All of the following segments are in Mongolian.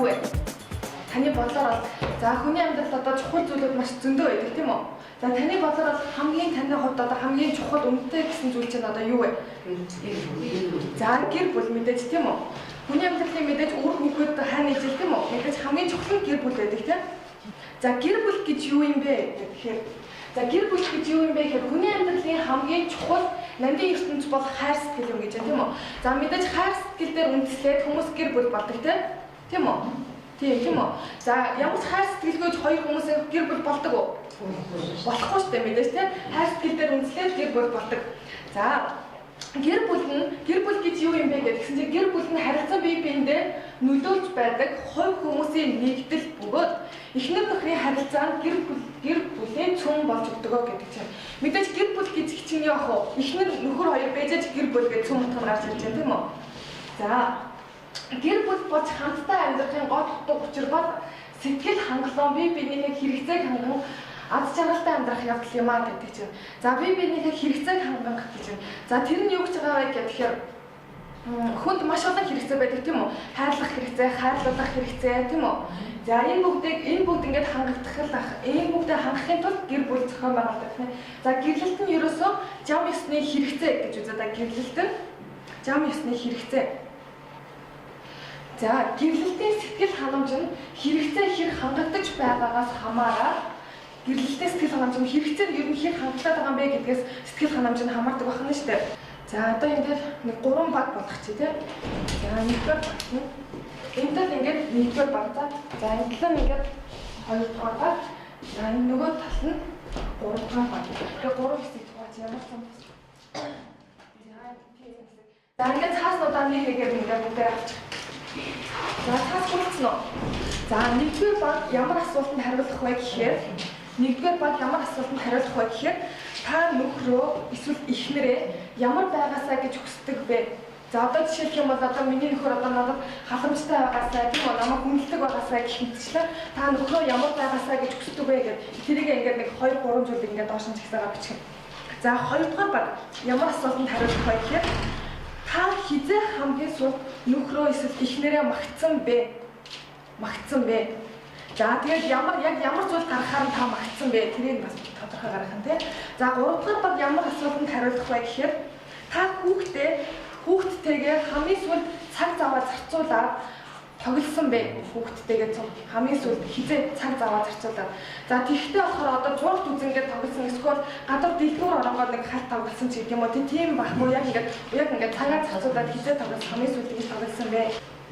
юу вэ? Таны бодлоор за хүний амьдралд одоо чухал зүйлүүд маш зөндөө байдаг тийм үү? За таны бодлоор хамгийн таны хувьд одоо хамгийн чухал үнэтэй гэсэн зүйл чинь одоо юу вэ? За гэр бүл мэдээж тийм үү? Хүний амьдралын мэдээж үр хүүхэд хайр нэгжил тийм үү? Мэдээж хамгийн чухал нь гэр бүл байдаг тийм. За гэр бүл гэж юу юм бэ гэхээр за гэр бүл гэж юу юм бэ гэхээр хүний амьдралын хамгийн чухал нандин ертөнц бол хайр сэтгэл юм гэж байна тийм үү? За мэдээж хайр сэтгэл дээр үндэслээд хүмүүс гэр бүл болдог тийм үү? Тийм үү? За ямар ч хайр сэтгэлгүйж хоёр хүмүүсийн гэр бүл болдог уу? Болохгүй шүү дээ мэдээж тийм. Хайр сэтгэл дээр үндэслээд гэр бүл болдог. За гэр бүл гэж юу юм бэ гэсэн чинь гэр бүл нь харилцан бие биендээ нөлөөлж байдаг хувь хүмүүсийн нэгдэл бөгөөд эхнэр нөхрийн харилцаанд гэр бүлийн цөм болж өгдөг гэдэг чинь. Мэдээж гэр бүл гэж чинь яах вэ? Эхнэр нөхөр хоёр бэжэж гэр бүл гэж цөм утгаар гарч ирж байна тийм үү? За гэр бүл болж хамтдаа амьдрахын гол утга учир бол сэтгэл хангалуун бие биенийхээ хэрэгцээг хангах аз жаргалтай амьдрах явдал юм аа гэдэг чинь. За бие биенийхээ хэрэгцээг хангах гэж байна. За тэр нь юу гэж байгаа вэ гэхээр хүнд маш олон хэрэгцээ байдаг тийм үү? Хайрлах хэрэгцээ, хайрлуулах хэрэгцээ тийм үү? За энэ бүгд ингээд хангагдах энэ бүгдээ хангахын тулд гэр бүл зохион байгуулдаг тийм. За гэрлэлт нь ерөөсөө жам ёсны хэрэгцээ гэж үздэг. За гэрлэлт нь жам ёсны хэрэгцээ. За гэрлэлтийн сэтгэл ханамж нь хэрэгцээ хэр хангагдаж байгаагаас хамаараад гэрлэлтийн сэтгэл ханамж нь хэрэгцээ нь ер нь хэр хангалттай байгаа юм бэ гэдгээс сэтгэл ханамж нь хамаардаг байна шүү дээ. За одоо ингээд нэг 3 баг болгох чи тийм. За нэгдүгээр баг нь энэ тал ингээд нэгдүгээр баг за. За энэ тал нь ингээд хоёрдугаар баг. За энэ нөгөө тал нь гуравдугаар баг. Тэгээ 3 хэсэг зугаач ямар ч юм бас. За ингээд цааснуудаа нэгэгээр ингээд бүгдээ авчих. За цаас хүрсэн үү? За нэгдүгээр баг ямар асуултанд хариулах вэ гэхээр та нөхрөө эсвэл эхнэрээ ямар байгаасаа гэж хүсдэг вэ? За одоо жишээлх юм бол одоо миний нөхөр одоо надад халамжтай байгаасаа тийм үү намайг хүндэлдэг байгаасаа гэх мэтчлээ та нөхрөө ямар байгаасаа гэж хүсдэг вэ гэдэг тэрийг ингээд нэг 2 3 зүйлийг ингээд доош нь згсаагаа бичих. За хоёрдугаар баг ямар асуултанд хариулах вэ гэхээр та хизээ хамгийн сүүлд нөхрөө эсвэл эхнэрээ магтсан бэ? За тэгээд ямар зүйл гаргахаар та магтсан бэ? Тэрийг бас тодорхой гаргах нь тий. За 3 дахь баг ямар асуултанд хариулах вэ гэхээр та хүүхдтэйгээ хамгийн сүүлд цаг зав зарцуулаад тоглосон бэ? Хүүхдтэйгээ хамгийн сүүлд хизээ цаг зав зарцуулаад. За тэгвэл болохоор одоо зургт үзэнгээд тоглосон эсвэл гадар дэлгүүр оронгоод нэг халт тоглосон ч гэдэг юм уу тийм байхгүй яг ингээд цагаа зарцуулаад хизээ тоглосон хамгийн сүүлд ингэж тоглосон бэ?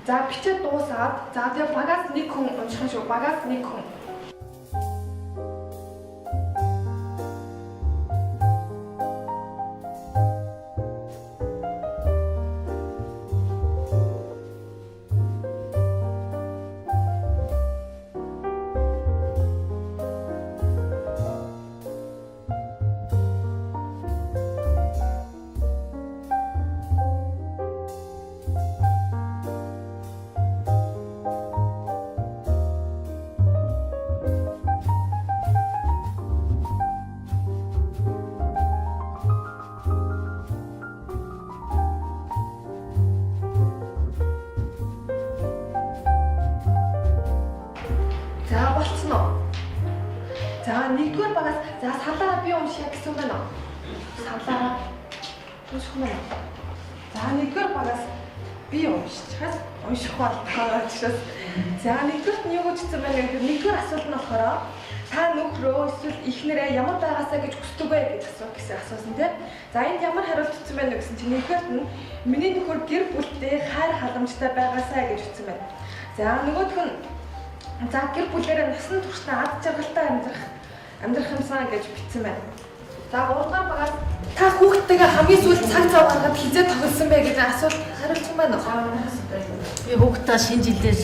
За бичээд дуусаад за тэгээ багаас нэг хүн унших шүү. Багаас нэг хүн. За нэгдүгээр багаас за салаараа би уншия гэсэн байна уу? Салаараа унших юм байна. За нэгдүгээр багаас би унших болтгоо учраас за нэгдүгээрт нь юу гэж хэлсэн байна гэхээр нэгдүгээр асуулт нь болохоор та нөхрөө эсвэл эхнэрээ ямар байгаасаа гэж хүсдэг вэ гэж асуусан тийм. За энд ямар хариулт өгсөн байна гэсэн чинь нэгдүгээрт нь миний нөхөр гэр бүлтэй хайр халамжтай байгаасаа гэж хэлсэн байна. За нөгөөх нь за гэр бүлээрээ насан туршдаа аз жаргалтай амьдрах юмсан гэж бичсэн байна. За 3 дугаар багаас та хүүхдтэйгээ хамгийн сүүлд цаг зав гаргаад хизээ тоглосон бэ гэж асуулт хариулсан байна уу? Би хүүхдтэй шинэ жилээр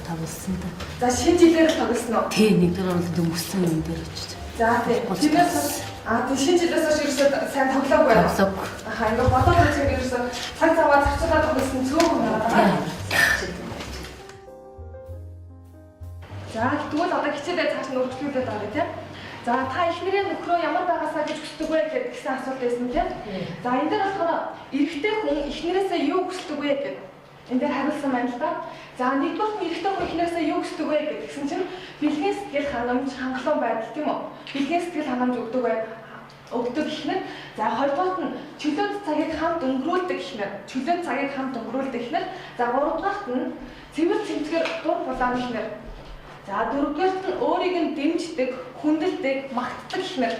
тоглосон да. За шинэ жилээр л тоглосон уу? Тий, нэгдүгээр бол дөмсөн юм дээр очиж. За тий. Тэрээс тий шинэ жилээс хойш ерөөсөө сайн тоглоогүй байна. Тоглоогүй. Аха ингээ бодоод үзэх ерөөсөө цаг заваа зарцуулаад тоглосон цөөхөн байна. За тэгвэл одоо хичээлээ цааш нь өргөжлүүлээд байгаа тийм. За та эхнэрээ нөхрөө ямар байгаасаа гэж хүсдэг вэ гэсэн асуулт байсан тийм. За энэ дээр болохоор эрэгтэй хүн эхнэрээсээ юу хүсдэг вэ гэдэг. энэ дээр хариулсан байна л да. За нэгдүгээр нь эрэгтэй хүн эхнээсээ юу хүсдэг вэ гэдгсэн чинь бэлгийн сэтгэл ханамж, хангалуун байдал тийм үү? Бэлгийн сэтгэл ханамж өгдөг ихнэр. За хоёрдугаарт нь чөлөөт цагийг хамт өнгөрүүлдэг ихнэр. Чөлөөт цагийг хамт өнгөрүүлдэг ихнэр. За гуравдугаарт нь цэвэр цэмцгээр дур булааны ихнэр. За дөрөвдүгээрт нь өөрийг нь дэмждэг, хүндэлдэг, магтдаг ихнэр.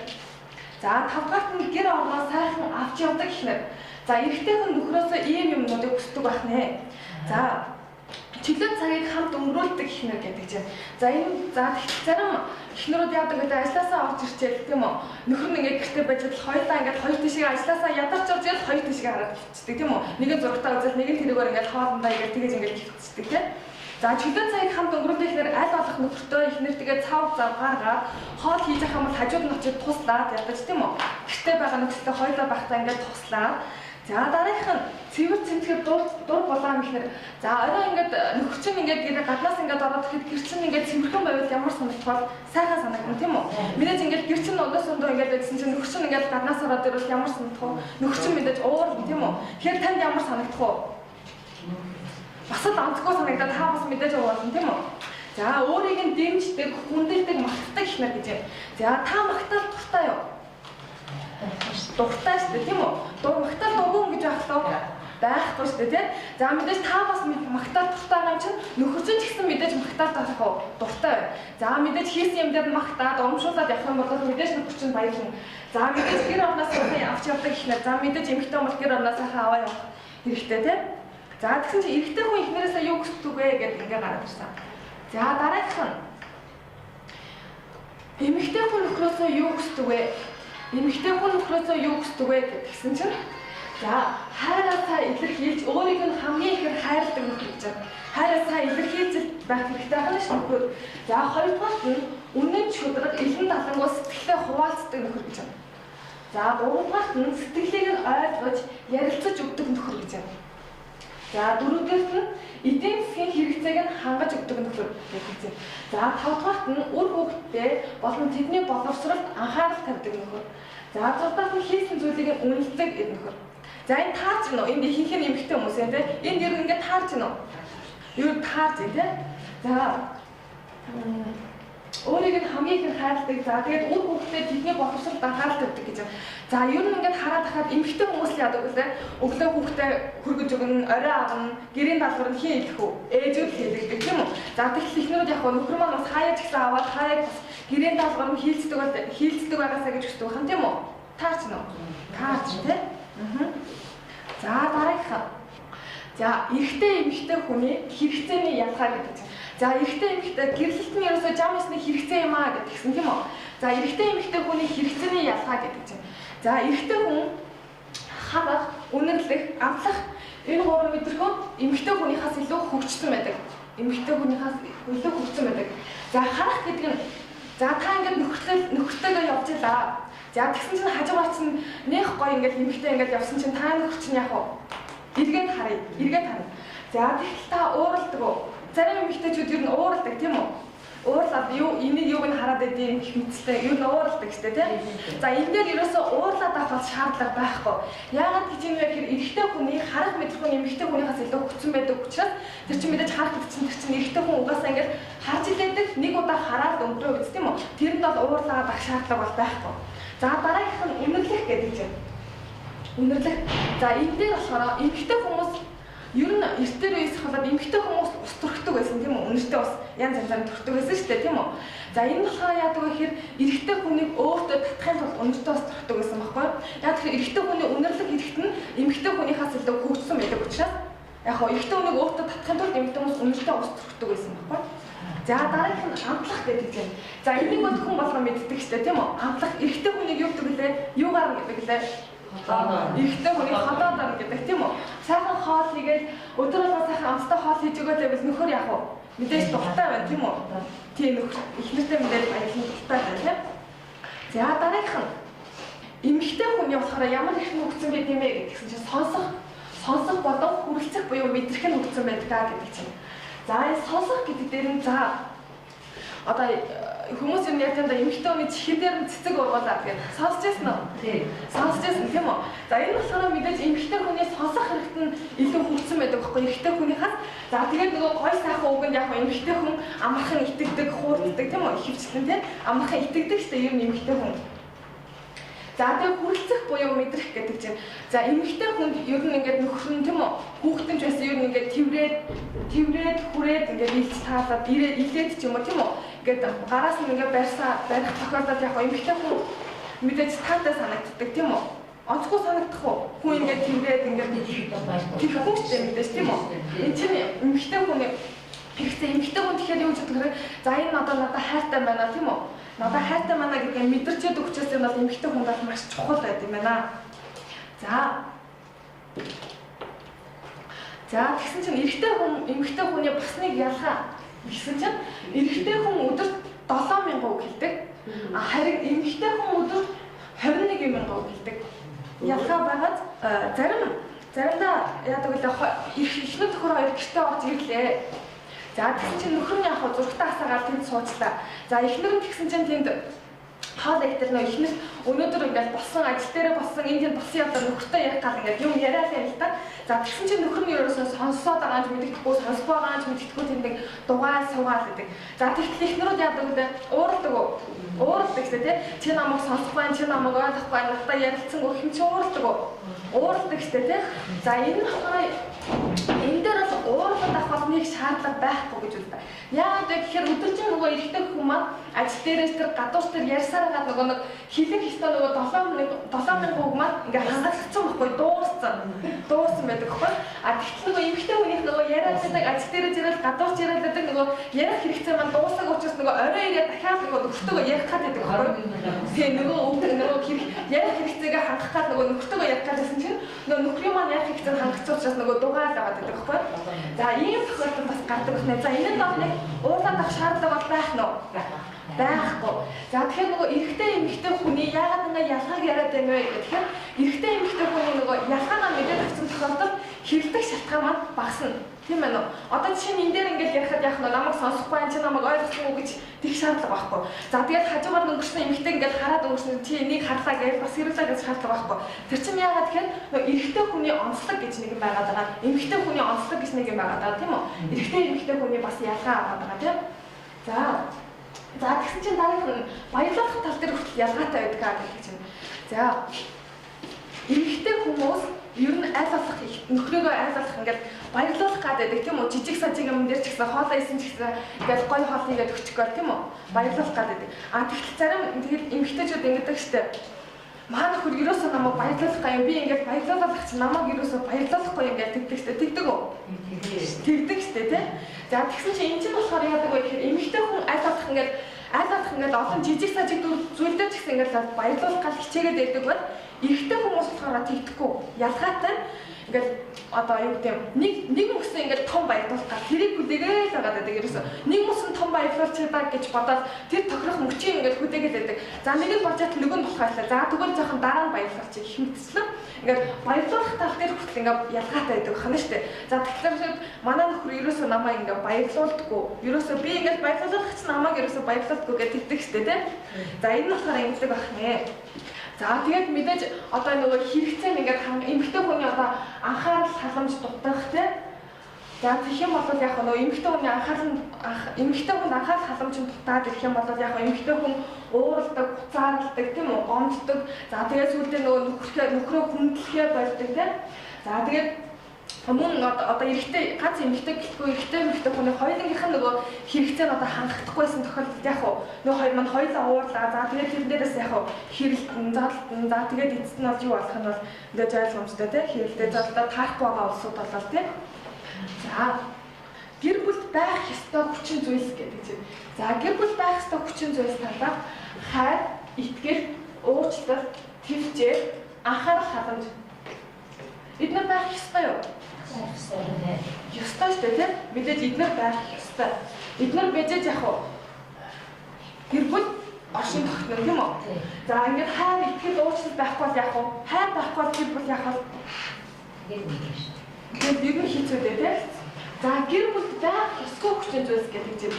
За тавдугаарт нь гэр орноо сайхан авч явдаг ихнэр. За эрэгтэй хүн нөхрөөсөө ийм юмнуудыг хүсдэг байх нэ. За чөлөөт цагийг хамт өнгөрүүлдэг ихнэр гэдэг чинь. За энэ зарим эхнэрүүд яадаг гэдэг ажилласаа орж ирчээл тийм үү. Нөхөр нь ингээд гэртээ байж л хоёулаа ингээд хоёр тишээ ажилласаа ядарч орж ирэл хоёр тишээ хараад хөвчдөг тийм үү. Нэг нь зургатаа үзэл нэг нь тэрүүгээр ингээд хоолндоо ингээд тэгэж ингээд хөвчдөг тийм. За чөлөөт цагийг хамт өнгөрүүлдэг ихнэр аль болох нөхөртөө ихнэр тэгээ цав зав гаргаад хоол хийж явах юм бол хажууд нь очиж туслаад ядаж тийм үү. Гэртээ байгаа нөхөртөө хоёулаа байхдаа ингээд туслаад. За дараагийнх нь цэвэр цэмцгээр дур булаан гэхээр за орой ингээд нөхөр чинь ингээд гаднаас ингээд ороод ирэхэд гэр чинь ингээд цэмэрхэн байвал ямар санагдах бол сайхан санагдана тийм үү. Мэдээж ингээд гэр чинь өдөөс өндөө ингээд байсан чинь нөхөр чинь ингээд гаднаас ороод ирвэл ямар санагдах вэ? Нөхөр чинь мэдээж уурна тийм үү. Тэгэхээр танд ямар санагдах вэ? Бас л онцгой санагдаад та бас мэдээж уурна тийм үү. За өөрийг нь дэмждэг, хүндэлдэг, магтдаг ихнэр гэж юм. За та магтаал дуртай юу? Дуртай шүү дээ тийм үү? Магтаал дургуун гэж байхгүй шүү дээ тийм. За мэдээж та бас магтаал дуртай юм чинь нөхөр чинь ч гэсэн мэдээж магтаал дуртай байна. За мэдээж хийсэн юм дээр магтаад урамшуулад явах юм бол мэдээж нөхөр чинь баярлна. За мэдээж гэр орноос авч явдаг ихнэр. За мэдээж эмэгтэй бол гэр орноос аваа явах хэрэгтэй тийм. За тэгсэн чинь эрэгтэй хүн ихнэрээсээ юу хүсдэг вэ гэдэг ингээ гараад ирсэн. За дараагийнх нь эмэгтэй хүн нөхрөөсөө юу хүсдэг вэ? Эмэгтэй хүн нөхрөөсөө юу хүсдэг вэ гэсэн чинь за хайраа илэрхийлж өөрийг нь хамгийн ихээр хайрладаг нөхөр гэж байна. Хайраа илэрхийлж байх хэрэгтэй байна ш нөхөр. За хоёрдугаарт нь үнэн шударга илэн далангуй сэтгэлээ хуваалцдаг нөхөр гэж байна. За гуравдугаарт нь сэтгэлийг нь ойлгож ярилцаж өгдөг нөхөр гэж байна. За дөрөвдүгээрт нь эдийн засгийн хэрэгцээг нь хангаж өгдөг нөхөр гэж байна. За тавдугаарт нь үр хүүхдэд болон тэдний боловсролд анхаарал тавьдаг нөхөр. За зурдаас нь хийсэн зүйлийг нь үнэлдэг нөхөр. За энэ таарч гэнэ үү? Энд ихэнх нь эмэгтэй хүмүүс юм те. Энд ер нь ингээд таарч гэнэ үү? Юу таарч те. За өөрийг нь хамгийн их хайрладаг. За тэгээд үр хүүхдэд тэдний боловсролд анхаарал тавьдаг гэж байна. За ер нь ингээд хараад тахад эмэгтэй хүмүүс л яадаг үлээ. Өглөө хүүхдээ хөргөж өгнө, орой аавна, гэрийн даалгавар нь хин идэх үү? Ээжүүд хийдэг тийм үү? За тэгэхээр ихнүүд яг нөхөр маань бас хаяа ч гэсэн аваад хаяа бас гэрийн даалгавар нь хийлцдэг байгаасаа гэж хүсдэг байна тийм үү? Таарч гэнэ үү? Таарч тий. За дараагийнх. За эрэгтэй эмэгтэй хүний хэрэгцээний ялгаа гэдэг чинь. За эрэгтэй эмэгтэй гэрлэлт нь ерөөсөө жам ясны хэрэгцээ юм аа гэдгсэн тийм үү? За эрэгтэй эмэгтэй хүний хэрэгцээний ялгаа гэдэг чинь. За эрэгтэй хүн харах, үнэрлэх, амлах энэ гурван мэдрэгөө эмэгтэй хүнийхээс илүү хөгжсөн байдаг. Эмэгтэй хүнийхээс илүү хөгжсөн байдаг. За харах гэдэг нь за та ингээд нөхөртэйгээ явж илаа. За тэгсэн чинь хажуугаар чинь нэх гоё ингээд эмэгтэй ингээд явсан чинь та нөхөр чинь яг уу эргээд харъя. За тэгэхээр та ууралдаг уу? Зарим эмэгтэйчүүд ер нь ууралдаг тийм үү? Уурлаад энийг юуг нь хараад байдیں۔ Их мэдтэй ер нь ууралдаг шүү дээ тийм. За энэ дээр ерөөсөө уурлаад авах шаардлага байхгүй. Яагаад гэж юм бэ гэхээр эрэгтэй хүний харах мэдрэх хүн эмэгтэй хүнийхээс илүү хүчсэн байдаг учраас тэр чинь мэдээж харах гэдэг чинь эрэгтэй хүн угаасаа ингээд харж илээдэг нэг удаа хараад өнгөрөө биз тийм үү? Тэрэнд бол уурлаад авах шаардлага бол байхгүй. За дараагийнх нь үнэрлэх гэдэг чинь. Үнэрлэх. За энэ дээр болохоор эмэгтэй хүмүүс ер нь эртээр үеэс болоод эмэгтэй хүмүүс ус төрхдөг байсан тийм үү? Үнэртэй ус янз янзаар төрхдөг байсан шүү дээ тийм үү? За энэ болохоор яадаг вэ гэхээр эрэгтэй хүнийг өөртөө татахын тулд үнэртэй ус төрхдөг байсан байхгүй юу? Яг тэгэхээр эрэгтэй хүний үнэрлэх хэрэгт нь эмэгтэй хүнийхээс илүү хөгжсөн байдаг учраас яг хоо эрэгтэй хүнийг өөртөө татахын тулд эмэгтэй хүмүүс үнэртэй ус төрхдөг байсан байхгүй юу? За дараагийнх нь амтлах гэдэг юм. За энийг бол хүн болгоо мэддэг шүү дээ тийм үү? Амтлах эрэгтэй хүнийг юу гэдэг лээ? Юугаар гэдэг лээ? Эрэгтэй хүний ходоодор гэдэг тийм үү? Сайхан хоол хийгээл өдөр болгоо сайхан амттай хоол хийж өгөөд байвал нөхөр яах вэ? Мэдээж дуртай байна тийм үү? Тийм нөхөр ихнэртэй мэдээж баярлан дуртай байна тийм. За дараагийнх нь эмэгтэй хүний болохоор ямар их хөгжсөн байд юм бэ гэсэн чинь сонсох болон хүрэлцэх буюу мэдрэх нь хөгжсөн байдаг гэдэг чинь. За энэ сонсох гэдэг дээр нь за одоо хүмүүс юм яг танд эмэгтэй хүний чихэн дээр нь цэцэг ургуулаад тэгээд сонсч байсан уу? Тийм. Сонсч байсан тийм үү? За энэ болохоор мэдээж эмэгтэй хүний сонсох хэрэгт нь илүү хүрсэн байдаг байхгүй эрэгтэй хүнийхээс. За тэгээд нөгөө гой сайхан үгэнд яг эмэгтэй хүн амархан итгэдэг, хуурддаг тийм үү? Ихэвчлэн тийм амархан итгэдэг штэ ер нь эмэгтэй хүн. За тэгээд хүрэлцэх буюу мэдрэх гэдэг чинь. За эмэгтэй хүнд ер нь ингээд нөхөр нь тийм үү? Хүүхдэнч байсан ер нь ингээд тэрврээд хүрээд ингээд илж таалаад илээд ч юм уу тийм үү? Ингээд гараас нь ингээд барих тохиолдолд яг эмэгтэй хүн мэдээж таатай санагддаг тийм үү? Онцгой санагдах уу? Хүн ингээд тэрврээд ингээд тэрхгүй ч юм мэдээж тийм үү? Энэ чинь эмэгтэй хүн хэрэгтэй эмэгтэй хүн тэгэхээр юу гэж бодох вэ? За энэ надад хайртай байна тийм үү? Надад хайртай байна гэдгийг мэдэрчээд өгчөөс юм бол эмэгтэй хүн бол маш чухал байт юм байна. За тэгсэн чинь эрэгтэй хүн эмэгтэй хүний бас нэг ялгаа гэсэн чинь эрэгтэй хүн өдөрт 7000 үг хэлдэг. Харин эмэгтэй хүн өдөрт 21000 үг хэлдэг. Ялгаа байгаад заримдаа яадаг вэ? Эхнэр төхөр хоёр гэртээ орж ирлээ. За тэгсэн чинь нөхөр нь яг зургтаа асаагаад тэнд суучлаа. За эхнэр нь тэгсэн чинь тэнд хаал ихтэй нөө эхнэр өнөөдөр ингээд болсон ажил дээрээ болсон энд болсон явдал нөхөртөө ярих гал ингээд юм яриад байл та. За тэгсэн чинь нөхөр нь ерөөсөө сонсоод байгаа ч мэддэхгүй сонсохгүй байгаа ч мэддэхгүй тэнд дугаал суугаал гэдэг. За тэгтэл эхнэрүүд яадаг вэ? Уурладаг гэсэн тий. Чи намайг сонсохгүй, чи намайг ойлгохгүй, надад ярилцсангүй хэм чи уурладаг уу? Уурладаг гэсэн тий. За энэ болохоор энэ дээр бол уурлаад авах нэг шаардлага байхгүй гэж үздэг. Яагаад гэхээр өдөржин нөгөө эрэгтэй хүн маань ажил дээрээс тэр гадуур дээр ярьсаар гад нөгөө нэг хилэг хэвээр нөгөө 7000 үг маань ингээ хангалтсан байхгүй дууссан байдаг байхгүй. А тэгтэл нөгөө эмэгтэй хүнийх нөгөө яриад байдаг ажил дээрээс ирэл гадуурч яриад байдаг нөгөө ярих хэрэгцээ маань дуусах учраас нөгөө орой ирээд дахиад нөгөө нөхөртөөгөө ярих гад байдаг байхгүй. Тэгээ нөгөө ярих хэрэгцээгээ хангах гад нөгөө нөхөртөөгөө ярих гадсан чинь нөгөө нөхрийн маань ярих хэрэгцээ хангацсан учраас нөгөө дугаал аваад байдаг байхгүй. За ийм тохиолдол бас гардаг байна. За энэ бол нэг уурлаад авах шаардлага бол байх нь уу? Байхгүй. За тэгэхээр нөгөө эрэгтэй эмэгтэй хүний яагаад ингээ ялгааг яриад байна вэ гэхээр эрэгтэй эмэгтэй хүний нөгөө ялгаагаа мэдээд авсан тохиолдолд хэрэглэх шалтгаан маань багасна. Тийм ээ нөө. Одоо жишээ нь энэ дээр ингээд ярихад яах нь намайг сонсохгүй энэ намайг ойлгохгүй гэж тэг шаардлага байхгүй. За тэгээд хажуугаар өнгөрсөн эмэгтэй ингээд хараад өнгөрсөн чи энийг харлаа гэж бас хэрэглээ гэж шаардлага байхгүй. Тэр чинь яагаад тэгэхээр нөгөө эрэгтэй хүний онцлог гэж нэг юм байгаад байгаа. Эмэгтэй хүний онцлог гэж нэг юм байгаад байгаа тийм үү? Эрэгтэй эмэгтэй хүний бас ялгаа аваад байгаа тийм. За тэгсэн чинь дараагийн нь баярлах тал дээр хүртэл ялгаатай байдаг гэдэг чинь. За эмэгтэй хүмүүс ер нь айлуулах нөхрөөгөө айлуулах ингээд баярлуулах гэдэг тийм үү? Жижиг сажиг юм дээр ч гэсэн хоолоо исэн ч гэсэн ингээд гоё хоол хийгээд өгчих гоор тийм үү? Баярлуулах гэдэг. А тэгтэл зарим тэгээд эмэгтэйчүүд ингэдэг штэ. Маа нөхөр ерөөсөө намайг баярлуулах гаяа би ингээд баярлуулах чинь намайг ерөөсөө баярлуулахгүй ингээд тэгдэг үү? Тэгдэг штэ тий. За тэгсэн чинь энэ чинь болохоор яадаг вэ гэхээр эмэгтэй хүн айлуулах ингээд олон жижиг сажиг зүйлдер ч гэсэн ингээд баярлуулах гал хичээгээд байдаг бол эрэгтэй хүмүүс болохоор тэгдэхгүй. Ялгаатай ингээд одоо юу гэдэг нэг мөсөн ингээд том баярлуулах гал тэрийг хүлээгээл байгаа гэдэг ерөөсөө нэг мөсөн том баярлуулж чадаа гэж бодоод тэр тохирох мөчийг ингээд хүлээгээд байдаг. За нэг нь болж байгаа нөгөө нь болохойлаа. За тэгвэл жоохон дараа нь баярлуулчих их мэдслэн ингээд баярлуулах тал дээр хүртэл ингээд ялгаатай байдаг хана штэ. За тэгэхээр манай нөхөр ерөөсөө намайг ингээд баярлуулдаггүй. Ерөөсөө би ингээд баярлуулах чинь намайг ерөөсөө баярлуулдаггүй гэдэг штэ тий. За энэ нь болохоор ингэдэг байх нэ. За тэгээд мэдээж одоо нөгөө хэрэгцээ ингээд эмэгтэй хүний одоо анхаарал халамж дутгах тий. За тэгэх юм бол яг нөгөө эмэгтэй хүний анхаарал халамж дутаад ирэх юм бол яг эмэгтэй хүн уурладаг, хуцаарладаг тийм үү, гомддог. За тэгээд сүүлдээ нөгөө нөхрөө хүндлэхээ болдог тий. За тэгээд мөн одоо эрэгтэй ганц эмэгтэй гэлтгүй эмэгтэй хүний хоёулынх нь нөгөө хэрэгцээ нь одоо хангагдахгүйсэн тохиолдолд яг нөгөө хоёр маань хоёулаа уурлаа. За тэгээд тэр дээрээс яг хэрэлтэн, залтан. За тэгээд эцэст нь бол юу болох нь бол мэдээж ойлгомжтой тий. Хэрэлтээ залтаа таахгүй байгаа улсууд болол тий. За гэр бүлд байх ёстой хүчин зүйлс гэдэг чинь. За гэр бүлд байх ёстой хүчин зүйлс талаар хайр, итгэл, уучлал, твчээр, анхаарал халамж. Эдгээр байх ёстой юу? Ёстой шүү дээ. Мэдээж эдгээр байх ёстой. Эдгээр бэжэж яг уу гэр бүл оршин тогтно тийм үү? За ингээд хайр, итгэл, уучлал байхгүй бол яг уу хайр байхгүй бол гэр бүл яг уу тэгээд ер нь хийцүүдээ тийм. За гэр бүлд байх ёсгүй хүчин зүйлс гэдэг чинь.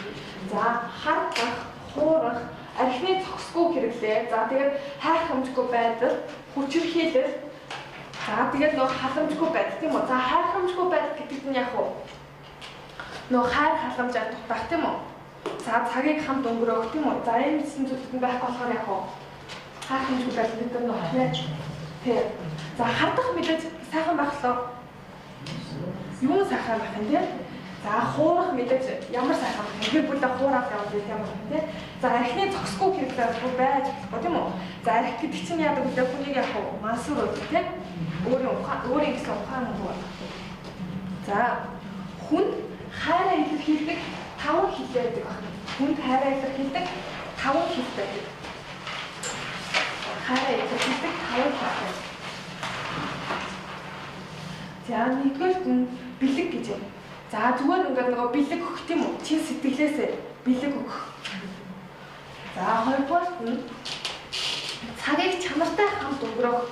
За хар бах, хуурах, архины зогсгүй хэрэглээ. За тэгээд хайх хэмжгүй байдал, хүчирхийлэл. За тэгээд нөгөө халамжгүй байдал тийм үү? За хайх хэмжгүй байдал гэдэг нь яг уу? Нөгөө хайр халамжаар дутах тийм үү? За цагийг хамт өнгөрөөх тийм үү? За энэ гэсэн зүйлүүд нь байхгүй болохоор яг уу? Хайх хэмжгүй байдал гэдэг нь байна. Тийм. За хардах мэдээж сайхан баглаа. Юу сайхан байх юм те? За хуурах мэдээж ямар сайхан байх юм? Гэр бүлдээ хуурах яваад ямар юм те? За архины зогсгүй хэрэглээ байж болохгүй тийм үү? За арх гэдэг чинь яадаг вэ? Хүнийг яг мансуур үү те? Өөрийн гэсэн ухаан мөнгө байна. За хүн хайраа илэрхийлдэг 5 хил байдаг байна. Хүн хайраа илэрхийлдэг 5 хил байдаг. Хайраа илэрхийлдэг 5 хил байдаг. За нэгдүгээр нь бэлэг гэж юм. За зүгээр ингээд нөгөө бэлэг өгөх тийм үү? Чин сэтгэлээсээ бэлэг өгөх. За хоёрдугаар нь цагийг чанартай хамт өнгөрөөх.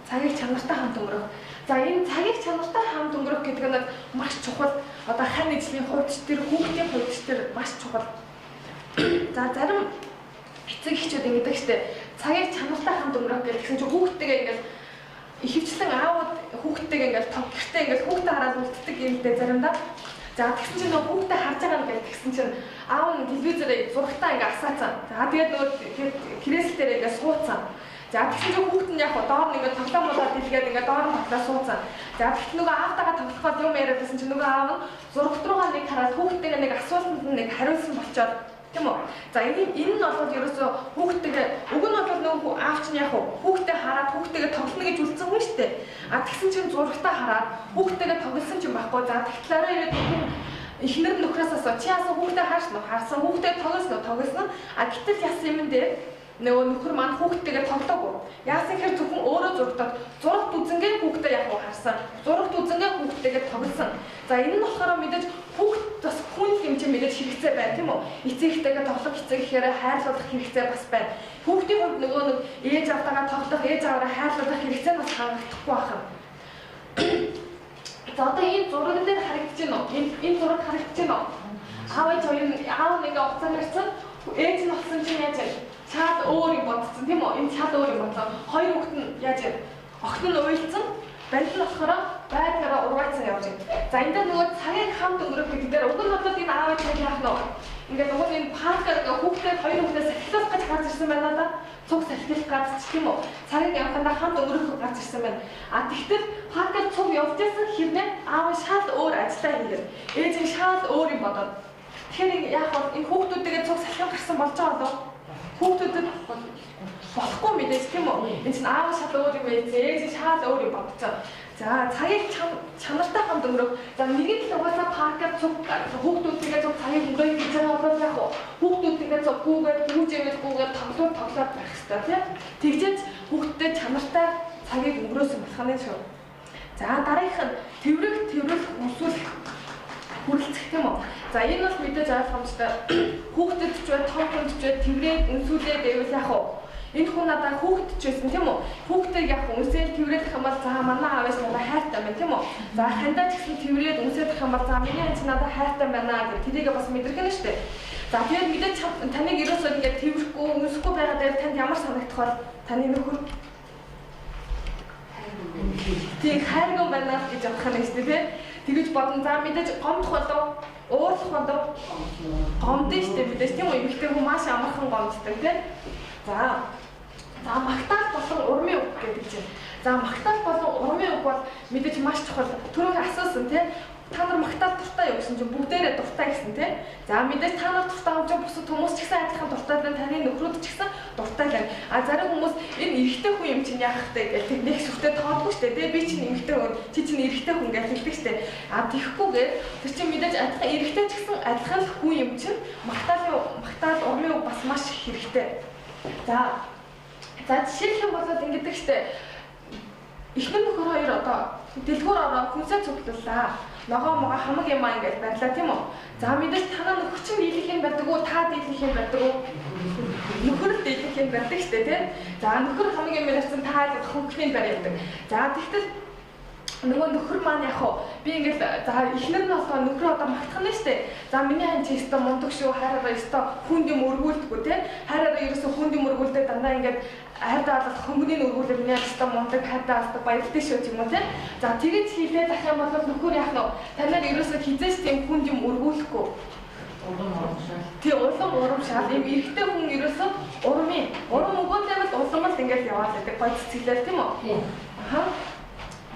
Цагийг чанартай хамт өнгөрөөх. За энэ цагийг чанартай хамт өнгөрөөх гэдэг нь маш чухал. Одоо хань ижлийн хувьд ч тэр хүүхдийн хувьд ч тэр маш чухал. За зарим эцэг эхчүүд ингэдэг штэ. Цагийг чанартай хамт өнгөрөөх гэсэн чинь хүүхдтэйгээ ингээд ихэвчлэн аауд хүүхдтэйгээ ингээд гэртээ ингээд хүүхдээ хараад үлддэг юм дээ заримдаа. За тэгсэн чинь нөгөө хүүхдээ харж байгаа юм гэж тэгсэн чинь аав нь телевизээрээ зурагтаа ингээд асаацсан. За тэгээд нөгөө креслэл дээр ингээд суудсан. За тэгсэн чинь хүүхд нь яг доор нь ингээд тоглоомуудаа дэлгээд ингээд доор нь батлаа суудсан. За тэгт нөгөө аавтайгаа тоглоход юм яриад байсан чинь нөгөө аав нь зурагт руугаа нэг хараад хүүхдтэйгээ нэг асуултанд нэг хариулсан болчоод тийм үү? За энэ нь бол ерөөсөө хүүхдтэйгээ уг нь бол нөгөө аав чинь яг хүүхдээ хараад хүүхдтэйгээ тоглоно гэж үлдсэн хүн шүү дээ. А тэгсэн чинь зурагтаа хараад хүүхдтэйгээ тоглосон ч юм байхгүй. За тэгтлээрээ ирээд эхнэр нь нөхрөөс асуу чи яасан хүүхдээ харсан хүүхдээ тоглосон. А гэтэл яасан юм дээр нөгөө нөхөр маань хүүхдтэйгээ тоглоогүй. Яасан гэхээр зөвхөн өөрөө зурагт үзэнгээ хүүхдээ яг харсан. Зурагт үзэнгээ хүүхдтэйгээ тоглосон. За энэ нь болохоор мэдээж хүүхд бас хүн юм чинь мэдээж хэрэгцээ байна тийм үү? Эцэгтэйгээ тоглох эцэг гэхээр хайрлуулах хэрэгцээ бас байна. Хүүхдийн хувьд нөгөө нэг ээж автагаа тоглох, ээж аваараа хайрлуулах хэрэгцээ нь бас хангагдахгүй байна. За одоо энэ зураг дээр харагдаж байна уу? Энэ зураг харагдаж байна уу? Аав нэг уцаар ирсэн, ээж нь болсон чинь яаж вэ? Чад өөр юм бодсон тийм үү? Энэ чад өөр юм бодлоо. Хоёр хүүхэд нь яаж вэ? Огт нь уйлцсан. Барил нь болохоор байдлаараа ургаацсан явж байна. За энэ дээр нөгөө цагийг хамт өнгөрөх гэдэг дээр уг нь бодлоо энэ аавыг цаг яах нь вэ? Ингээд нөгөө энэ паркаар хүүхдээ хоёр хүүхдээ сахилах гэж гарч ирсэн байна да. Цуг сахилах гарч тийм үү? Цагийг явахандаа хамт өнгөрөх гарч ирсэн байна. А тэгтэл паркаар цуг явж байсан хэрнээ аав шал өөр ажиллаа хийгээд ээж нь шал өөр юм бодоод тэгэхээр яах вэ? Энэ хүүхдүүдтэйгээ цуг сахилах гарсан болж байгаа доо. Хүүхдүүдэд болохгүй мэдээж тийм үү? Энэ чинь аав шал өөр юм ээ, ээж шал өөр юм бодцоо. За цагийг чанартай хамт өнгөрөөх. За нэгэн л угаасаа паркаар цуг хүүхдүүдтэйгээ цуг цагийг өнгөрөөх гэж байгаа бол яг хүүхдүүдтэйгээ цуг гүүгээд гүүжээгээд тоглоод байх хэрэгтэй тийм. Тэгжээч хүүхдтэй чанартай цагийг өнгөрөөсөн болох нь шүү. За дараагийнх нь тэрвэрлэх өмсүүлэх хүрлцэх тийм үү? За энэ бол мэдээж ойлгомжтой. Хүүхдэд ч бай, том хүнд ч бай тэрврээд өмсүүлээд байвал яг уу энэ хүн надаа хүүхэд ч байсан тийм үү? Хүүхдийг яг өмсөөл тэрвэрлэх юм бол за манай аавч надаа хайртай байна тийм үү? За хандаа ч гэсэн тэрврээд өмсөөлөх юм бол за миний аав надаа хайртай байна гэх тэрийг бас мэдрэх нь шүү дээ. За тэгээд мэдээж таныг ерөөсөө ингээд тэрвэрэхгүй өмсөхгүй байгаа дээр танд ямар санагдах вэ? Таны нөхөр тийм хайрган байна гэж бодох нь шүү дээ. Тэгэж бодон за мэдээж гомдох болов уурлах болов гомдсон шүү дээ мэдээж тийм үү? Эмэгтэй хүн маш амархан гомддог тийм. За магтаал болон урмын үг гэдэг чинь. За магтаал болон урмын үг бол мэдээж маш чухал. Түрүүн асуусан тийм. Та нар магтаал дуртай юу гэсэн чинь бүгдээрээ дуртай гэсэн тийм. За мэдээж та нар дуртай юм чинь бусад хүмүүс ч гэсэн адилхан дуртай байна. Таны нөхрүүд ч гэсэн дуртай байна. А зарим хүмүүс энэ эрэгтэй хүн юм чинь яах вэ гэх тийм нэг сүртэй тоодгүй шүү дээ. Би чинь эмэгтэй хүн, чи чинь эрэгтэй хүн гэж хэлдэг шүү дээ. А тийхгүйгээр тэр чинь мэдээж адилхан эрэгтэй ч гэсэн адилхан хүн юм чинь магтаал урмын үг бас маш хэрэгтэй. За жишээлх юм бол ингэдэг штэ. Эхнэр нөхөр хоёр одоо дэлгүүр ороод хүнсээ цуглууллаа. Ногоо мого хамаг юм аа ингэж барьлаа тийм үү? За мэдээж танаа нөхөр чинь дийлэх юм байдаг уу? Та дийлэх юм байдаг уу? Нөхөр дийлэх юм байдаг штэ тийм. За нөхөр хамаг юм ярьсан та хөнгөний барь явдаг. За тэгтэл нөгөө нөхөр маань яг хуу би ингээд за эхнэр нь одоо нөхрөө одоо магтах нь штэ. За миний хан чи өстө мундаг шүү хайраараа өстө хүнд юм өргүүлдэггүй те. Хайраараа ерөөсө хүнд юм өргүүлдэг дандаа ингээд хайртаа болоод хөнгөний өргүүлээ миний өстө мундаг хайртаа болоод баяртай шүү ч юм уу те. За тэгэж хийлээ зах юм бол нөхөр яах нь танаар ерөөсө хизээч тийм хүнд юм өргүүлэхгүй. Тий улам урамшаал юм эрэгтэй хүн ерөөсө урам өгөөдөө бол улам л ингээд яваад байдаг гой цэцгэлээ тийм үү? Аха.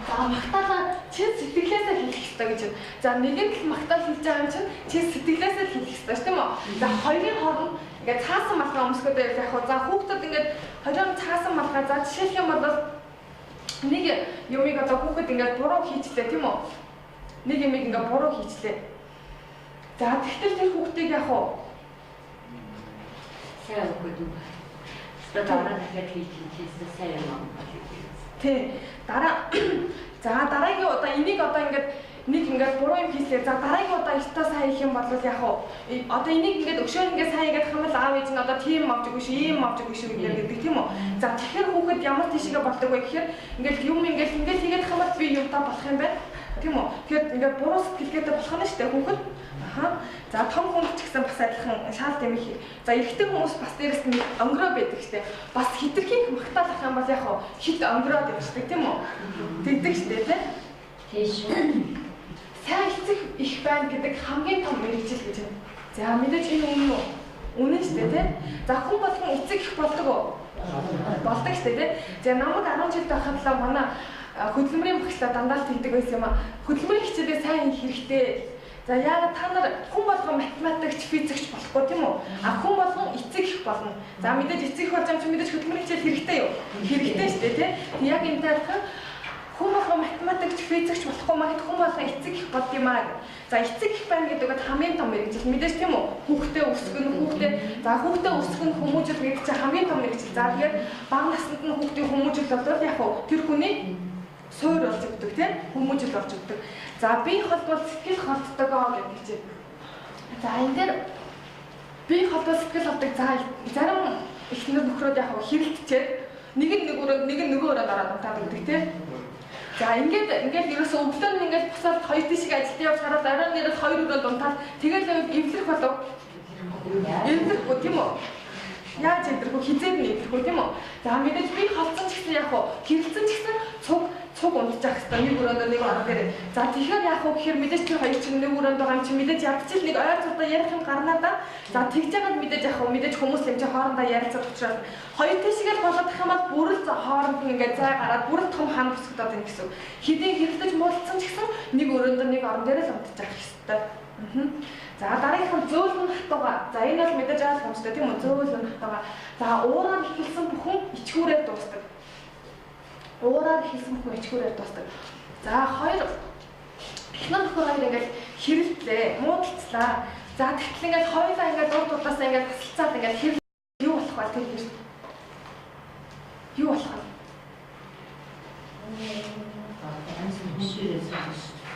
За магтаалаа чи сэтгэлээсээ хэлэх хэрэгтэй гэж. За нэгэн л магтаал хэлж байгаа юм чинь чи сэтгэлээсээ хэлэх хэрэгтэй шүү тийм үү? За хоёрын хооронд ингээд цаасан малгай өмсгөөд яг хаа за хүүхдүүд ингээд хоёрын цаасан малгай за жишээлх юм бол нэг юмыг одоо хүүхэд ингээд буруу хийчлээ тийм үү? Нэг юмыг ингээд буруу хийчлээ. За тэгтэл тэр хүүхдийг яг хаа сайн өгөөд дараа дахиад хийчихсэн сайн юм байна. Тий. Дараа дараагийн удаа энийг одоо нэг ингээд буруу юм хийлээ. За дараагийн удаа ихтэй сайн хийх юм бол яг одоо энийг ингээд өшөө ингээд сайн ингээд хамал аав ээж нь одоо тийм авч өгөх шүү, ийм авч өгөх шүү гэдэг тийм үү? За тэгэхээр хүүхэд ямар тийшээ болдог вэ гэхээр ингээд юм ингээд хийгээд хамал би юмтай болох юм байна. Тийм үү? Тэгэхээр ингээд буруу сэтгэлгээтэй болох нь шүү дээ хүүхэд. Аха. За том хүн ч гэсэн бас адилхан шаал дэмий хий. За эрэгтэй хүмүүс бас дээрэс нь өнгөрөө байдаг штэ. Бас хитрхийг магтаалах юм бол яг хит өнгөрөөд явчихдаг тийм үү? Тэгдэг штэ тий. Тийш. Сайн эцэг их байна гэдэг хамгийн том мэрэгжил гэж байна. За мэдээж энэ үнэн үү? Үнэн штэ тий. За хүн болгон эцэг их болдог уу? Болдог штэ тий. За намайг 10 жил байхад л манай хөдөлмөрийн багшлаа дандаа л тэгдэг байсан юм а. Хөдөлмөрийн хичээлээ сайн хийх хэрэгтэй. За яагаад та нар хүн болгон математикч, физикч болохгүй тийм үү? А хүн болгон эцэг их болно. За мэдээж эцэг их болж байгаа юм чи мэдээж хөдөлмөрийн хичээл хэрэгтэй юу? Хэрэгтэй шүү дээ тий. Яг энэ тайлхан хүн болгон математикч, физикч болохгүй магад хүн болгон эцэг их болд юм аа. За эцэг их байна гэдэг нь хамгийн том мэрэгжил мэдээж тийм үү? Хүүхдээ өсгөн хүүхдээ өсгөн хүмүүжил гэдэг чинь хамгийн том мэрэгжил. За тэгээд бага наснд нь хүүхдийн хүмүүжил болоод яг тэр хүний суур болж өгдөг тийм хүмүүжил болж өгдөг. За бие холбол сэтгэл холддог гэдэг чинь. За энэ дээр бие холбол сэтгэл холддог зарим эхнэр нөхрөөд яг хэрэлтчихэд нэг нөгөө өрөөнд ороод унтаад өгдөг тийм. За ингээд ерөөсөө өглөө нь ингээд босоод хоёр тийшээ ажилд явж хараад оройн нэрээс хоёр өрөөнд унтаад тэгэл эвлэх болов. Эвлэхгүй тийм үү? Яаж эвлэхгүй хизээд нь эвлэхгүй тийм үү? За мэдээж би холцсон ч гэсэн яг хэрэлцэн ч гэсэн цуг унтчих хэвээр нэг өрөөнд нэг орон дээр. За тэгэхээр яах вэ гэхээр мэдээж тэр хоёр чинь нэг өрөөнд байгаа юм чи мэдээж ядчил нэг ойр цуудаа ярих юм гарнаа да. За тэгж яагаад мэдээж яах вэ? Мэдээж хүмүүс юм чи хоорондоо ярилцах учраас хоёр тийшгээл болоод тах юм бол бүрэл хооронд нь ингээд зай гараад бүрэл том хан бүсгдээд байна гэсэн. Хэдийн хэрэлдэж муудалцсан ч гэсэн нэг өрөөнд нэг орон дээр л унтчих хэвээр. За дараагийнхан зөөлөн хатууга. За энэ бол мэдээж ойлгомжтой тийм үү? Зөөлөн хатууга. За уураар ихэлсэн бүхэн ичгүүрээр дуустдаг. Уураар ихэлсэн бүхэн ичгүүрээр дуустдаг. За хоёр эхнэр нөхөр хоёр ингээд хэрэлтлээ, муудалцлаа. За тэгтэл ингээд хоёулаа ингээд урд удаасаа ингээд тасалцаад ингээд хэрэл юу болох вэ тэр хэрэг? Юу болох вэ?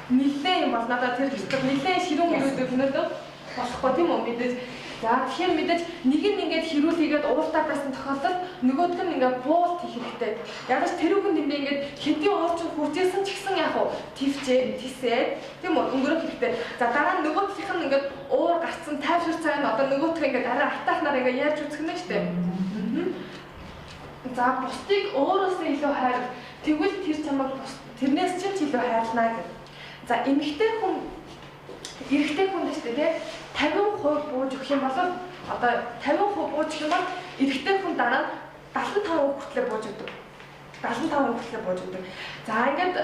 Нилээ юм бол надад тэр хэсэг нилээ ширүүн хэрүүдэг өнөөдөр болохгүй тийм үү мэдээж. За тэгэхээр мэдээж нэг нь ингээд хэрүүл хийгээд ууртаа байсан тохиолдолд нөгөөдг нь ингээд буулт хийх хэрэгтэй. Ядаж тэрүүхэн дэндээ ингээд хэдийн уурчин хүрчээсэн ч гэсэн яг уу тисээд тийм үү өнгөрөх хэрэгтэй. За дараа нь нөгөөдгийнх нь ингээд уур гарцсан тайвшир цаана одоо нөгөөдг ингээд арай атаахнаар ингээд яаж үзэх нь шүү дээ. За бусдыг өөрөөсөө илүү хайр тэгвэл тэр чамайг тэрнээс ч илүү хайрлана гэх. За эрэгтэй хүн шүү дээ 50% бууж өгөх юм бол одоо 50% бууж өгөх юм бол эрэгтэй хүн дараа нь 75% хүртлээр бууж өгдөг. 75% хүртлээр бууж өгдөг. За ингээд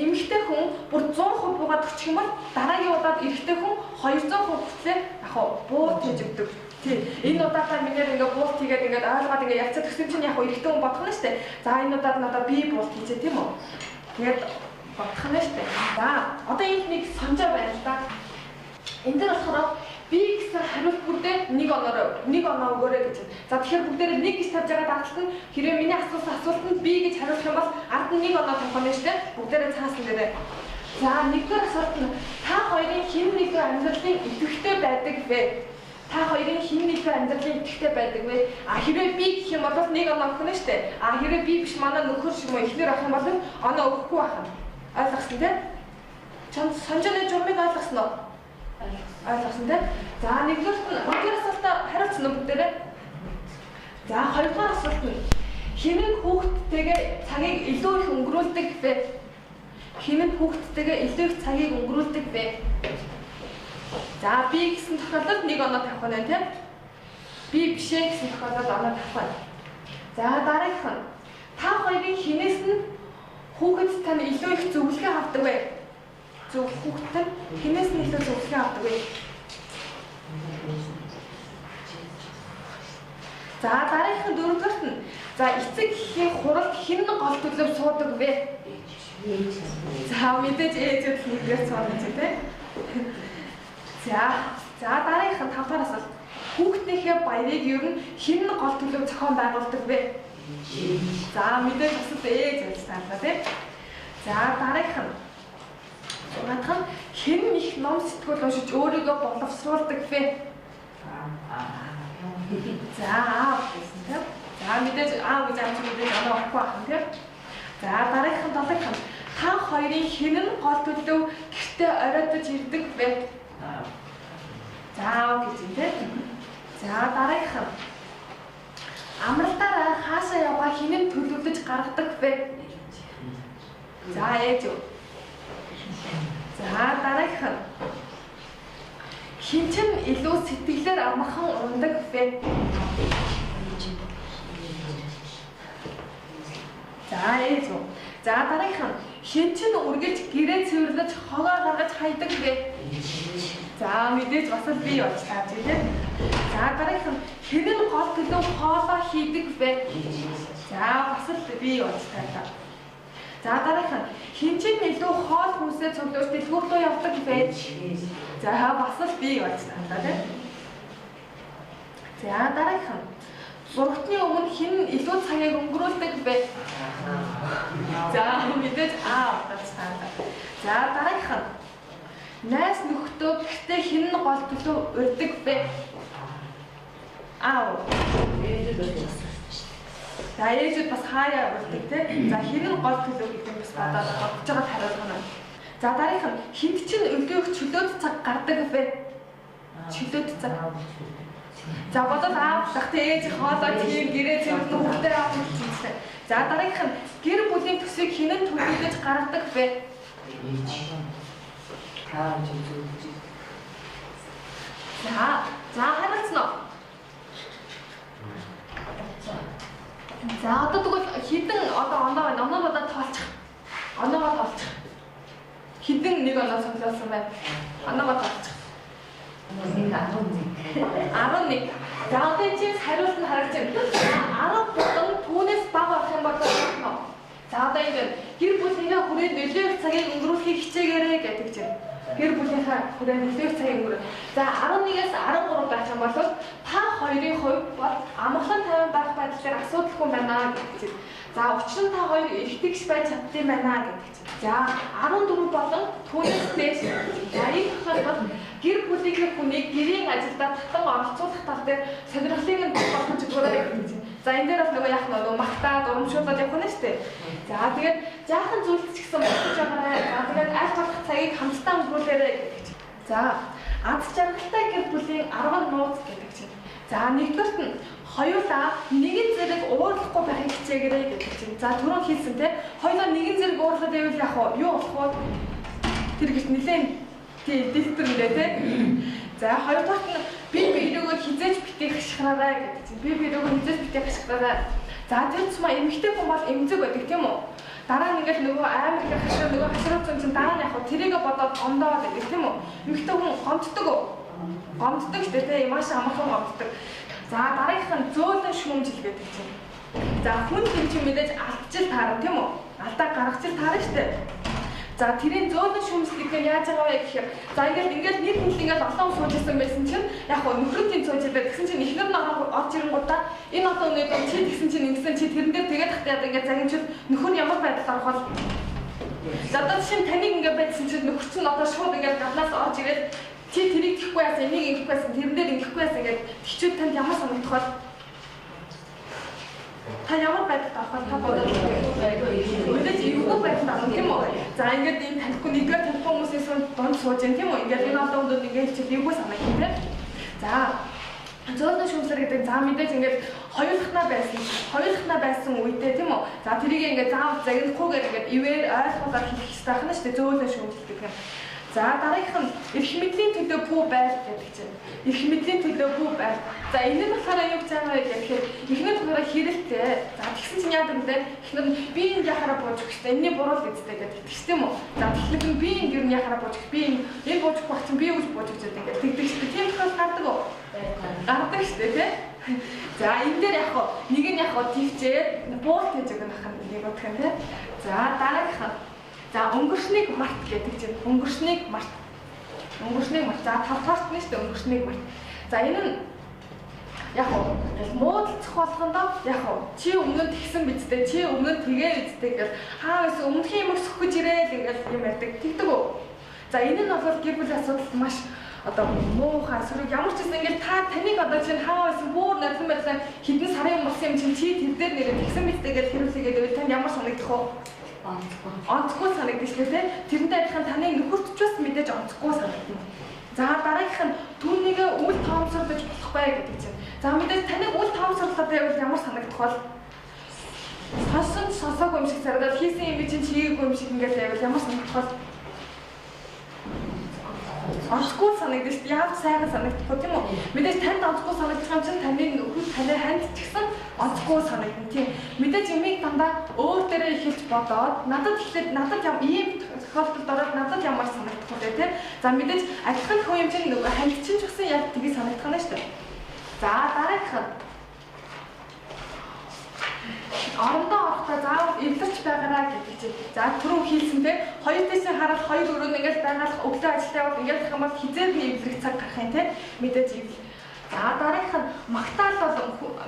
эмэгтэй хүн бүр 100% буугаад өгчих юм бол дараагийн удаад эрэгтэй хүн 200% хүртлээр яг бууж хийж өгдөг. Тий. Энэ удаадаа минийэр ингээд буулт хийгээд ингээд ойлгоод ингээд яцаад өгсөн чинь яг эрэгтэй хүн бодох нь шүү дээ. За энэ удаад надаа би буулт хийжээ тийм үү? Тэгээд бодох нь шүү дээ. За одоо энд нэг санжаа байна л да. Энд дээр болохоор би гэсэн хариулт бүрдээ нэг оноо өгөөрэй гэж. За тэгэхээр бүгдээрээ нэг гэж тавьж байгаа дараалт нь хэрвээ миний асуултанд би гэж хариулах юм бол ард нь нэг оноо тавих нь шүү дээ. Бүгдээрээ цаасан дээрээ. За нэгдүгээр асуулт нь та хоёрын хэн нэгэн амьдралын идэвхтэй байдаг вэ? Та хоёрын хэн нэгэн амьдралын идэвхтэй байдаг вэ? А хэрвээ би гэх юм бол нэг оноо өгөх нь шүү дээ. А хэрвээ би биш манай нөхөр шиг юм эхнэр авах юм бол оноо өгөхгүй байх нь. Ойлгосон тийм. Чамд сонжооны журмыг ойлгосон уу? Ойлгосон тийм. За нэгдүгээр асуултаа хариулсан уу бүгдээрээ? За хоёрдугаар асуулт нь хинэн хүүхдтэйгээ цагийг илүү их өнгөрүүлдэг вэ? Хинэн хүүхдтэйгээ илүү их цагийг өнгөрүүлдэг вэ? За би гэсэн тохиолдолд 1 оноо тавих байна тийм. Би бишээ гэсэн тохиолдолд оноо тавих байна. За дараагийнх нь та хоёрын хинээс нь хүүхэд тань илүү их зөвлөгөө авдаг вэ? Хүүхэд тань хинээс нь илүү зөвлөгөө авдаг вэ? За дараагийнх нь дөрөвдүгээрт нь за эцэг эхийн хуралд хэн гол төлөв суудаг вэ? За мэдээж ээжүүд нэгдүгээр суудаг тийм. За дараагийнх нь 5 дахь асуулт. Хүүхдийнхээ баярыг ер нь хэн гол төлөв зохион байгуулдаг вэ? За мэдээж асуулт ээж гэж таарлаа тийм. За дараагийнх нь 6 дахь нь хэн их ном сэтгүүл уншиж өөрийгөө боловсруулдаг вэ? За аав гэсэн тийм. За мэдээж аав гэж амж мэдээж оноо авахгүй байх юм тийм. За дараагийнх нь 7 дахь нь та хоёрын хэн нь гол төлөв гэртээ оройтож ирдэг вэ? За гэж юм тийм. За дараагийнх нь амралтаараа хаашаа яваа хэн нь төлөвлөж гаргадаг вэ? За ээж юу. За дараагийнх нь хин чин илүү сэтгэлээр амархан ундаг вэ? За ээж юу. За дараагийнх нь хин чин үргэлж гэрээ цэвэрлэж хогоо гаргаж хайдаг вэ? За мэдээж бас л би болж тааж тийм. За дараагийнх нь хэн нь гол төлөв хоолоо хийдэг вэ? За бас л би болж таалаа. За дараагийнх нь хэн чинь илүү хоол хүнсээ цуглуулж дэлгүүртөө явдаг вэ? За бас л би болж таалаа тийм. За дараагийнх нь зургтны өмнө хэн илүү цагийг өнгөрүүлдэг вэ? За мэдээж болж таалаа. За дараагийнх нь найс нөхдөө гэртээ хэн нь гол төлөв урьдаг вэ? За ээжүүд бас хаяа урьдаг тийм. За хэн нь гол төлөв гэдэг нь бас бодож байгаа хариулга нь. За дараагийнх нь хэнд чинь өглөөх чөлөөт цаг гардаг вэ? Чөлөөт цаг. За бодоод аав дахь ээж хоолой тийм гэрээ цэвэрлэх хөвгтэй аав хэлсэн. За дараагийнх нь гэр бүлийн төсвийг хэн нь төлөвлөж гаргадаг вэ? За хариулсан уу? За одоо тэгвэл хідэн одоо оноогоо тоолчих. Оноогоо тоолчих. Хідэн 1 оноо цуглуулсан байна. Оноогоо тоолчих. 11. За одоо чинь хариулт нь харагдаж байна. 10 болон түүнээс бага болох юм бол болно. За одоо ингэ гэр бүлийнхээ хүрээнд нөлөөлөх цагийг өнгөрүүлэхийг хичээгээрэй гэдэг чинь. Гэр бүлийнхээ хүрээнд нөлөөлөх цагийг өнгөрөөх. За 11-ээс 13 байх юм бол та хоёрын хувьд бол амгалан тайван байх байдал дээр асуудалгүй байна гэдэг чинь. За учир нь та хоёр эргэтгэж байж чаддсан байна гэдэг чинь. За 14 болон түүнээс дээш. За энэ тохиолдолд гэр бүлийнхээ хүнийг гэрийн ажилдаа татан оролцуулах тал дээр сонирхлыг нь болгож өгөөрэй гэдэг чинь. За энэ дээр бас нөгөө яах нь магтаад урамшуулаад явах нь шүү дээ. За тэгээд жаахан зүйлс ч гэсэн бодож байгаарай. За тэгээд аль болох цагийг хамтдаа өнгөрүүлээрэй гэдэг чинь. За аз жаргалтай гэр бүлийн 10 нууц гэдэг чинь. За нэгдүгээрт нь хоёулаа нэгэн зэрэг уурлахгүй байхыг хичээгээрэй гэдэг чинь. За түрүүн хэлсэн те хоёулаа нэгэн зэрэг уурлаад байвал яах вэ? Юу болох вэ? Тэр гэрт нэлээд дэлбэрнэ те. За хоёрдугаарт нь би бирээгөө хизээж битгий хашгираарай гэдэг чинь. Би бирээгөө хизээж битгий хашгираарай. За тэр цэма эмэгтэй хүн бол эмзэг байдаг тийм үү? Дараа нь ингээд нөгөө амар их хашгираа нөгөө хашгирсан чинь дараа нь яг тэрийгэ бодоод гомдоо гэдэг тийм үү? Эмэгтэй хүн гомддог уу? Гомддог шүү дээ те. Маш амархан гомддог. За дараагийнх нь зөөлөн шүүмжил гэдэг чинь. За хүн чинь мэдээж алдчил таарна тийм үү? Алдаа гаргачил таарна шүү дээ. За тэрийн зөөлөн шүүмжил гэдэг нь яаж байгаа вэ гэхээр за ингээд нэг хэл ингээд олон сууж ирсэн байсан чинь яг хөө нөхрөдийн сууж ирээд тэгсэн чинь эхнэр нь орж ирэнгуудаа энэ одоо өнөөдөр чи тэгсэн чинь ингэсэн чи тэрэн дээр тэгээд тахтаад ингээд загинчил нөхөр ямар байдалд орох бол за одоо чинь таныг ингээд байдсан чинь нөхөр чинь одоо шууд ингээд гаднаас орж ирээд чи тэрийг тэхгүй яасан энийг ингэхгүй яасан тэрэн дээр ингэхгүй яасан ингээд тэгчүүд танд ямар санагдах бол Та ямар байдалд авах та бодоод мэдээж эвгүй байдалд авах тийм үү? За ингээд энэ танихгүй нэгдүгээр танихгүй хүмүүсээс донд сууж юм тийм үү? Ингээд энэ одоо өндөр ингээд чи эвгүй санагдах тийм. За зөөлөн шүүмслэр гэдэг за мэдээж ингээд хоёулахнаа байсан үедээ тийм үү? За тэрийг ингээд заавал загнахгүйгээр ингээд ивээр ойлгуулаад хийх хэрэгтэй байна шүү дээ зөөлөн шүүмсэл гэдэг юм. За дараагийнх нь эрх мэдлийн төлөө бүү байр гэдэг чинь. Эрх мэдлийн төлөө бүү байр. За энэ нь болохоор юу гэж байгаа вэ гэхээр эхнэр болохоор хэрэлтэй. За тэгсэн чинь яадаг вэ? Эхнэр нь би энэ яхаараа бууж өгч та энэний буруу л үстэй гэдэг тэгш тийм үү? За тэгэхээр нь би энэ гэр нь яхаараа бууж өгч би энэ бууж өгөх байх чинь би үгүй бууж өгч гэдэг ингээд тэгдэг шүү дээ. Тийм болохоор гардаг уу? Гардаг шүү дээ тийм. За энэ дээр яг нэг нь яг төвчээд буурт хийж өгөх нь нэг утга тийм. За дараагийнх нь за өнгөршнийг март гэдэг чинь өнгөршнийг март. За тавхаарт нь шүү дээ өнгөршнийг март. За энэ нь яг муудалцах болгондоо яг чи өмнө нь тэгсэн бидтэй чи өмнө нь тэгээ бидтэй гэж хаагаас өмнөхийн юм өсөх гэж ирээл ингээл юм ярьдаг тэгдэг үү. За энэ нь бол гэр бүлийн асуудалд маш одоо муухай эсвэл ямар ч зүйл ингээл таныг одоо чинь хаа байсан бүр надлан байдлаа хэдэн сарын болсон юм чинь чи тэр дээр нэрээ тэгсэн бидтэй гэж хэрүүлээгээд тань ямар санагдах вэ? Онцгүй санагдаж шүү дээ. Тэрнтэй адилхан таныг нөхөртч бас мэдээж онцгүй санагдана. За дараагийнх нь түүнийг үл тоомсорлож болохгүй гэдэг чинь. За мэдээж таныг үл тоомсорлоход байвал ямар санагдах бол сонсоогүй юм шиг санагдаад хийсэн юм чинь чийгээгүй юм шиг ингээд байвал ямар санагдах бол онцгүй санагдаж шүү дээ. Яавч сайхан санагдахгүй тийм үү? Мэдээж танд онцгүй санагдах юм чинь таны нөхөр таны ханд ч гэсэн онцгүй санагдана тийм. Мэдээж юмыг дандаа өөр дээрээ ихэлж бодоод надад ямар ийм тохиолдолд ороод надад ямар санагдах вэ тийм. За мэдээж адилхан хүн юм чинь нөгөө ханд чинь ч гэсэн яг тгий санагдах нь шүү дээ. За дараагийнх нь орондоо орохдоо заавал эвлэрч байгаараа гэдэг чинь. За түрүү хийсэн те хоёр дэсээ хараад хоёр өрөөнд ингээд байгаад өглөө ажилтаа яваад ингээд их юм бол хизээд нь эвлэрэх цаг гарах юм те мэдээж эвлэр. За дараагийнх нь магтаал бол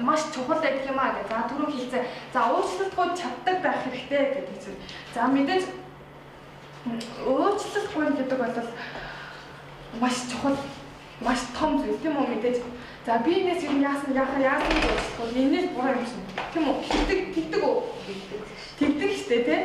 маш чухал гэх юм аа гэж. За түрүү хийсэн. За уучлалтгүй чаддаг байх хэрэгтэй гэдэг чинь. За мэдээж уучлалтгүй гэдэг бол маш чухал маш том зүйл тийм үү мэдээж. За би энэс юм яасан гэж уучлахгүй энэс буруу юм шиг тийм үү тэгдэг үү тэгдэг штэ тий.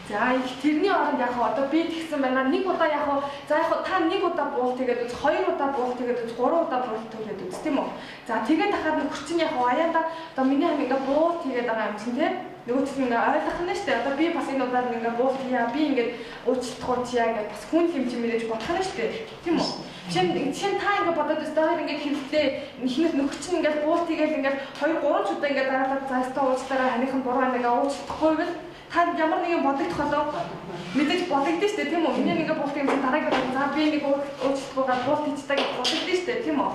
За тэрний оронд яг одоо би тэгсэн байна нэг удаа яг за яг та нэг удаа буул тэгээд үз хоёр удаа буул тэгээд үз гурван удаа буул тэгээд үз тийм үү. За тэгээд дахиад нөхөр чинь яг аяада одоо миний хам ингээ буул тэгээд байгаа юм чинь тий. Нөгөө чинь ингээ ойлгох нь штэ одоо би бас энэ удаад ингээ буул тийя би ингээ уучлахгүй тийя гэж бас хүн хэмжээ мэдээж бодох нь штэ тийм үү. Чин та ингээ бодоод өстөөр ингээ хэллээ ихнэр нөхөр чинь ингээ буул тэгээд ингээ 2 3 удаа ингээ дараалал заастаа уучлаараа ханыхан буруу ингээ уучлахгүй бол та ямар нэгэн бодогдох болов мэдээж бодогдсон шүү дээ тийм үү? Миний ингээ буулт юм чинь дараагийн за би нэг уучлахгүйгээр буулт хийчихдэг гэж бодогдсон шүү дээ тийм үү?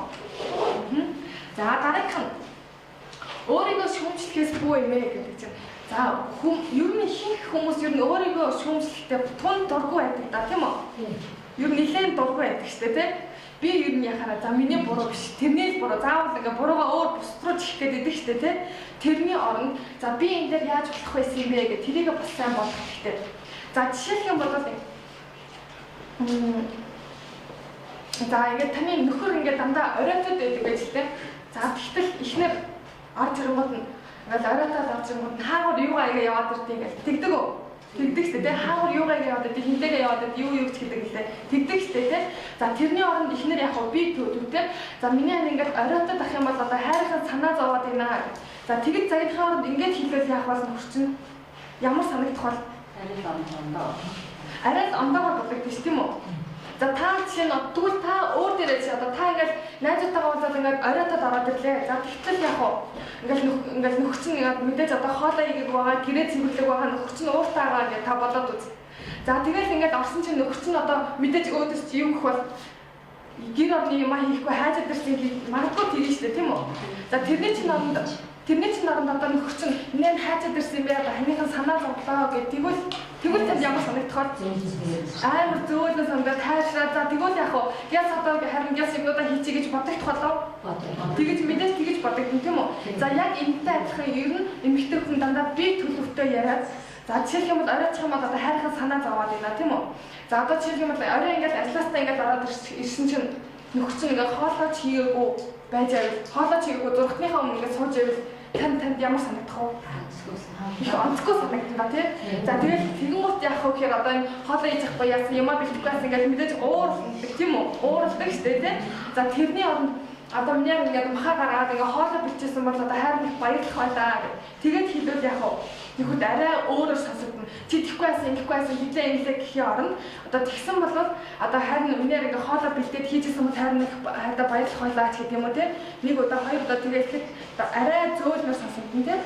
За дараагийнх нь өөрийгөө шүүмжлэхээс бүү юм ээ гэдэг чинь. За ер нь ихэнх хүмүүс ер нь өөрийгөө шүүмжлэхдээ тун дургүй байдаг да тийм үү? Ер нь нэлээд дургүй байдаг шүү дээ тийм. Би ер нь яхаараа за миний буруу биш. Тэрний л буруу. Заавал ингээ буруугаа өөр бус руу чих гээд идэг штэ тий. Тэрний оронд за би энэ дээр яаж болох байсан юм бэ гэх тэрийг бас сайн бодох хэрэгтэй. За жишээлх юм бол за ингээ таны нөхөр ингээ дандаа оройтод байдаг гэж тий. За тэгтэл ихнэр орж ирэнгууд нь ингээл оройтод орж ирэнгууд нь хаагур юугаа ингээ яваад ирдэг гэж тэгдэг үү? Тэгдэг штэ тий. Хаагур юугаа яваад ирдэг хинтэйгээ яваад ирдэг юу ч гэдэг лээ. Тэгдэг штэ тий. За тэрний оронд ихнэр яг би төвтэй. За миний ань ингээд оройтод ах юм бол одоо хайрхан санаа зовоод байна. За тэгж загийнхаа оронд ингээд хэлбэл яах бол нөхөрчин ямар санагдах бол арай л ондоогоор бодогдсон ш тийм үү? За та жишээ нь тэгвэл та өөр дээрээ чи одоо та ингээд найзуудтайгаа уулзаад ингээд оройтод ороод ирлээ. За тэгтэл яах вэ? Ингээд нөхөрчин мэдээж одоо хоолоо игээг байгаа, гэрээ цэвэрлэг байгаа нөхөрчин ууртаагаа ингээд та бодоод үз. За тэгэл ингээд орсон чинь нөхөрчин одоо мэдээж өөдөөс чи юу гэх бол гэр орны юм хийхгүй хайж өдөрсөн магадгүй тэрэн штэ тийм үү? За тэрний чинь оронд одоо нөхөрчин нэн хайж өдөрсөн юм бэ одоо ханыхан санаа зовлоо гэх тэгвэл танд ямар санагдах вэ? Амар зөөлөн санагдаад хайшраа за тэгвэл яах вэ? Яс одоо харин яс юмудаа хийчихье гэж бодогдох болов? Тэгэж мэдээж тэгэж бодогдсон тийм үү? За яг энэтэй адилхан ер нь эмэгтэй хүн дандаа би төлөвтэй яриад за жишээлх юм бол оройчих юм бол одоо хайрхан санаа зовоод байна тийм үү? За одоо жишээлх юм бол орой ингээд ажилластай ингээд ороод ирсэн чинь нөхөрчин ингээд хоолоо чийгээгүй байж авал хоолоо чийгээгүй зурхтныхаа өмнө ингээд сууж авал танд ямар санагдах вэ? Их Анцгүйсэн. онцгой санагдана тий. За тэгээд тэгэн гут яах вэ гэхээр одоо энэ хоолоо хийж авахгүй яасан юмаа бэлтгэхгүй байсан ингээд мэдээж уурладаг тийм үү? Уурладаг штэ тий. За тэрний оронд одоо минь ингээд махаа гаргаад ингээд хоолоо бичсэн бол одоо хайр нэг баярлах байлаа. Тэгээд хэлвэл яах вэ? Тэгэхэд арай өөрөөр сонсогдно. Чи тэхгүй байсан, ингэхгүй байсан хэлээ гэхийн оронд одоо тэгсэн бол одоо харин үнээр ингээ хоолоо бэлдээд хийжсэн бол харин нэг хайдаа баярлах байлаа ч гэдэг юм уу те. Нэг удаа хоёр удаа тэгээд арай зөөлнөр сонсогдно те.